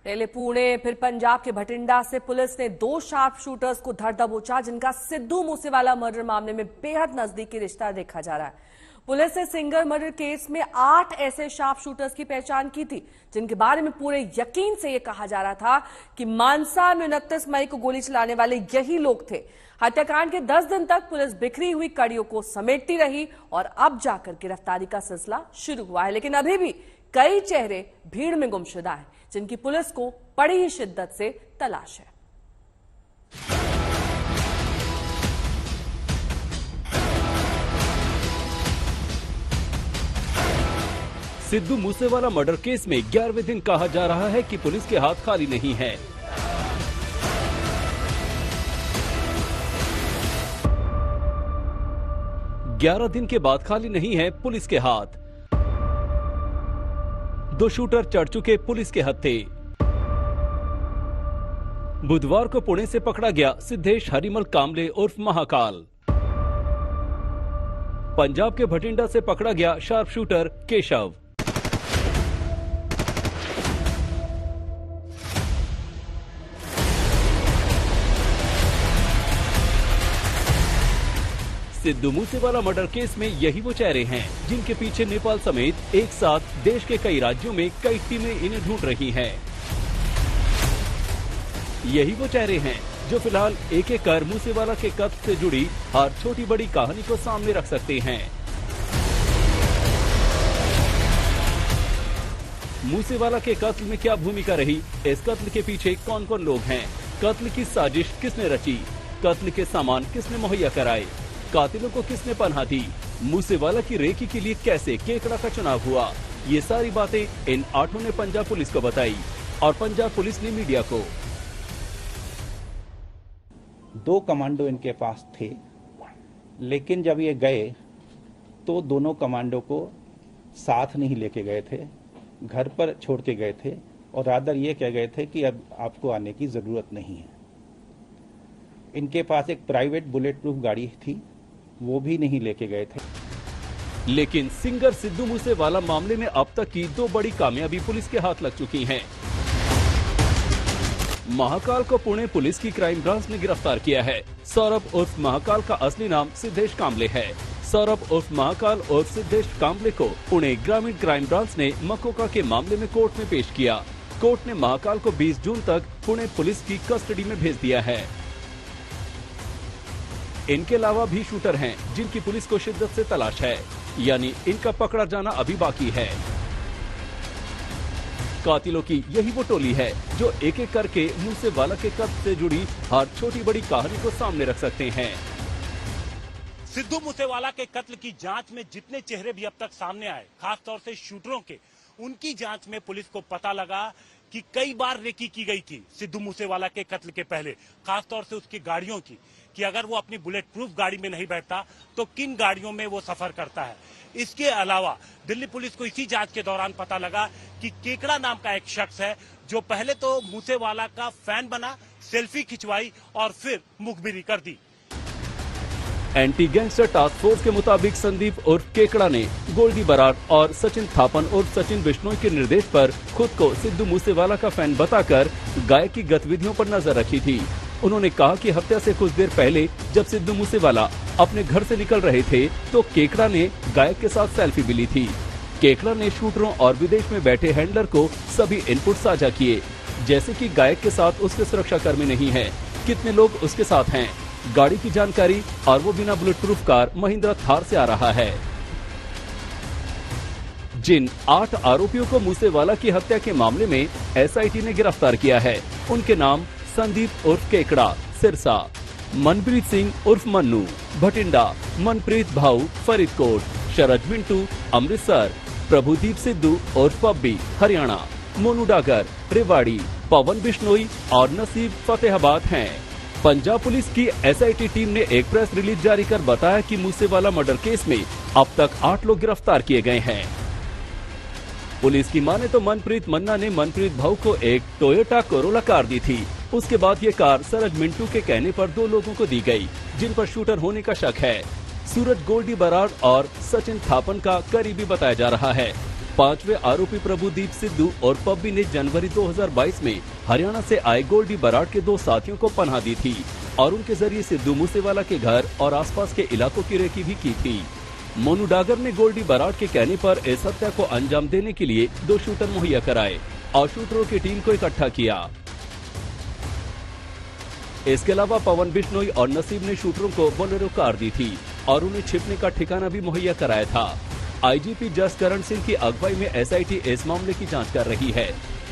पहले पुणे फिर पंजाब के भटिंडा से पुलिस ने 2 शार्प शूटर्स को धर दबोचा, जिनका सिद्धू मूसेवाला मर्डर मामले में बेहद नजदीकी रिश्ता देखा जा रहा है। पुलिस ने सिंगर मर्डर केस में 8 ऐसे शार्प शूटर्स की पहचान की थी, जिनके बारे में पूरे यकीन से यह कहा जा रहा था कि मानसा में 29 मई को गोली चलाने वाले यही लोग थे। हत्याकांड के 10 दिन तक पुलिस बिखरी हुई कड़ियों को समेटती रही और अब जाकर गिरफ्तारी का सिलसिला शुरू हुआ है, लेकिन अभी भी कई चेहरे भीड़ में गुमशुदा हैं, जिनकी पुलिस को बड़ी ही शिद्दत से तलाश है। सिद्धू मूसेवाला मर्डर केस में 11वें दिन कहा जा रहा है कि पुलिस के हाथ खाली नहीं है। ग्यारह दिन के बाद खाली नहीं है पुलिस के हाथ। 2 शूटर चढ़ चुके पुलिस के हत्थे। बुधवार को पुणे से पकड़ा गया सिद्धेश हरिमल कामले उर्फ महाकाल। पंजाब के भटिंडा से पकड़ा गया sharp shooter Keshav. Sidhu Moosewala murder case में यही वो चेहरे हैं जिनके पीछे नेपाल समेत एक साथ देश के कई राज्यों में कई टीमें इन्हें ढूंढ रही हैं। यही वो चेहरे हैं जो फिलहाल एक एक कर मूसेवाला के कत्ल से जुड़ी हर छोटी बड़ी कहानी को सामने रख सकते हैं। मूसेवाला के कत्ल में क्या भूमिका रही, इस कत्ल के पीछे कौन कौन लोग हैं, कत्ल की साजिश किसने रची, कत्ल के सामान किसने मुहैया कराए, कातिलों को किसने पनाह दी, मूसेवाला की रेकी के लिए कैसे केकड़ा का चुनाव हुआ, ये सारी बातें इन 8 ने पंजाब पुलिस को बताई और पंजाब पुलिस ने मीडिया को। 2 कमांडो इनके पास थे, लेकिन जब ये गए तो दोनों कमांडो को साथ नहीं लेके गए थे, घर पर छोड़ के गए थे और रादर ये कह गए थे कि अब आपको आने की जरूरत नहीं है। इनके पास एक प्राइवेट बुलेट प्रूफ गाड़ी थी, वो भी नहीं लेके गए थे। लेकिन सिंगर सिद्धू मूसेवाला मामले में अब तक की 2 बड़ी कामयाबी पुलिस के हाथ लग चुकी हैं। महाकाल को पुणे पुलिस की क्राइम ब्रांच ने गिरफ्तार किया है। सौरभ उर्फ महाकाल का असली नाम सिद्धेश कामले है। सौरभ उर्फ महाकाल उर्फ सिद्धेश कामले को पुणे ग्रामीण क्राइम ब्रांच ने मकोका के मामले में कोर्ट में पेश किया। कोर्ट ने महाकाल को 20 जून तक पुणे पुलिस की कस्टडी में भेज दिया है। इनके अलावा भी शूटर हैं जिनकी पुलिस को शिद्दत से तलाश है, यानी इनका पकड़ा जाना अभी बाकी है। कातिलों की यही वो टोली है जो एक एक करके मूसेवाला के कत्ल से जुड़ी हर छोटी बड़ी कहानी को सामने रख सकते हैं। सिद्धू मूसेवाला के कत्ल की जांच में जितने चेहरे भी अब तक सामने आए, खासतौर से शूटरों के, उनकी जांच में पुलिस को पता लगा कि कई बार रेकी की गई थी सिद्धू मूसेवाला के कत्ल के पहले, खासतौर से उसकी गाड़ियों की, कि अगर वो अपनी बुलेट प्रूफ गाड़ी में नहीं बैठता तो किन गाड़ियों में वो सफर करता है। इसके अलावा दिल्ली पुलिस को इसी जांच के दौरान पता लगा कि केकड़ा नाम का एक शख्स है जो पहले तो मूसेवाला का फैन बना, सेल्फी खिंचवाई और फिर मुखबिरी कर दी। एंटी गैंगस्टर टास्क फोर्स के मुताबिक संदीप उर्फ केकड़ा ने गोल्डी बराड़ और सचिन थापन उर्फ सचिन बिश्नोई के निर्देश पर खुद को सिद्धू मूसेवाला का फैन बताकर गायक की गतिविधियों पर नजर रखी थी। उन्होंने कहा कि हत्या से कुछ देर पहले जब सिद्धू मूसेवाला अपने घर से निकल रहे थे तो केकड़ा ने गायक के साथ सेल्फी भी ली थी। केकड़ा ने शूटरों और विदेश में बैठे हैंडलर को सभी इनपुट साझा किए, जैसे कि गायक के साथ उसके सुरक्षाकर्मी नहीं है, कितने लोग उसके साथ हैं, गाड़ी की जानकारी, और वो बिना bullet proof car Mahindra Thar से आ रहा है। जिन 8 आरोपियों को मूसेवाला की हत्या के मामले में एसआईटी ने गिरफ्तार किया है, उनके नाम संदीप उर्फ केकड़ा सिरसा, मनप्रीत सिंह उर्फ मन्नू भटिंडा, मनप्रीत भाऊ फरीदकोट, शरद मिंटू अमृतसर, प्रभुदीप सिद्धू उर्फ पब्बी हरियाणा, मोनू डागर रेवाड़ी, पवन बिश्नोई और नसीब फतेहाबाद हैं। पंजाब पुलिस की एसआईटी टीम ने एक प्रेस रिलीज जारी कर बताया कि मूसेवाला मर्डर केस में अब तक 8 लोग गिरफ्तार किए गए हैं। पुलिस की माने तो मनप्रीत मन्ना ने मनप्रीत भाऊ को एक टोयोटा कोरोला कार दी थी। उसके बाद ये कार सरज मिंटू के कहने पर 2 लोगों को दी गई, जिन पर शूटर होने का शक है। सूरज गोल्डी बराड़ और सचिन थापन का करीबी बताया जा रहा है। पांचवें आरोपी प्रभुदीप सिद्धू और पब्बी ने जनवरी 2022 में हरियाणा से आए गोल्डी बराड़ के 2 साथियों को पनाह दी थी और उनके जरिए सिद्धू मूसेवाला के घर और आसपास के इलाकों की रेकी भी की थी। मोनू डागर ने गोल्डी बराड़ के कहने पर इस हत्या को अंजाम देने के लिए 2 शूटर मुहैया कराए और शूटरों की टीम को इकट्ठा किया। इसके अलावा पवन बिश्नोई और नसीब ने शूटरों को बोलेरो कार दी थी और उन्हें छिपने का ठिकाना भी मुहैया कराया था। आईजीपी जसकरण सिंह की अगुवाई में एसआईटी इस मामले की जांच कर रही है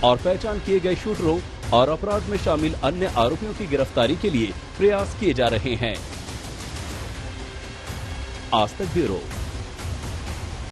और पहचान किए गए शूटरों और अपराध में शामिल अन्य आरोपियों की गिरफ्तारी के लिए प्रयास किए जा रहे हैं। आज तक ब्यूरो।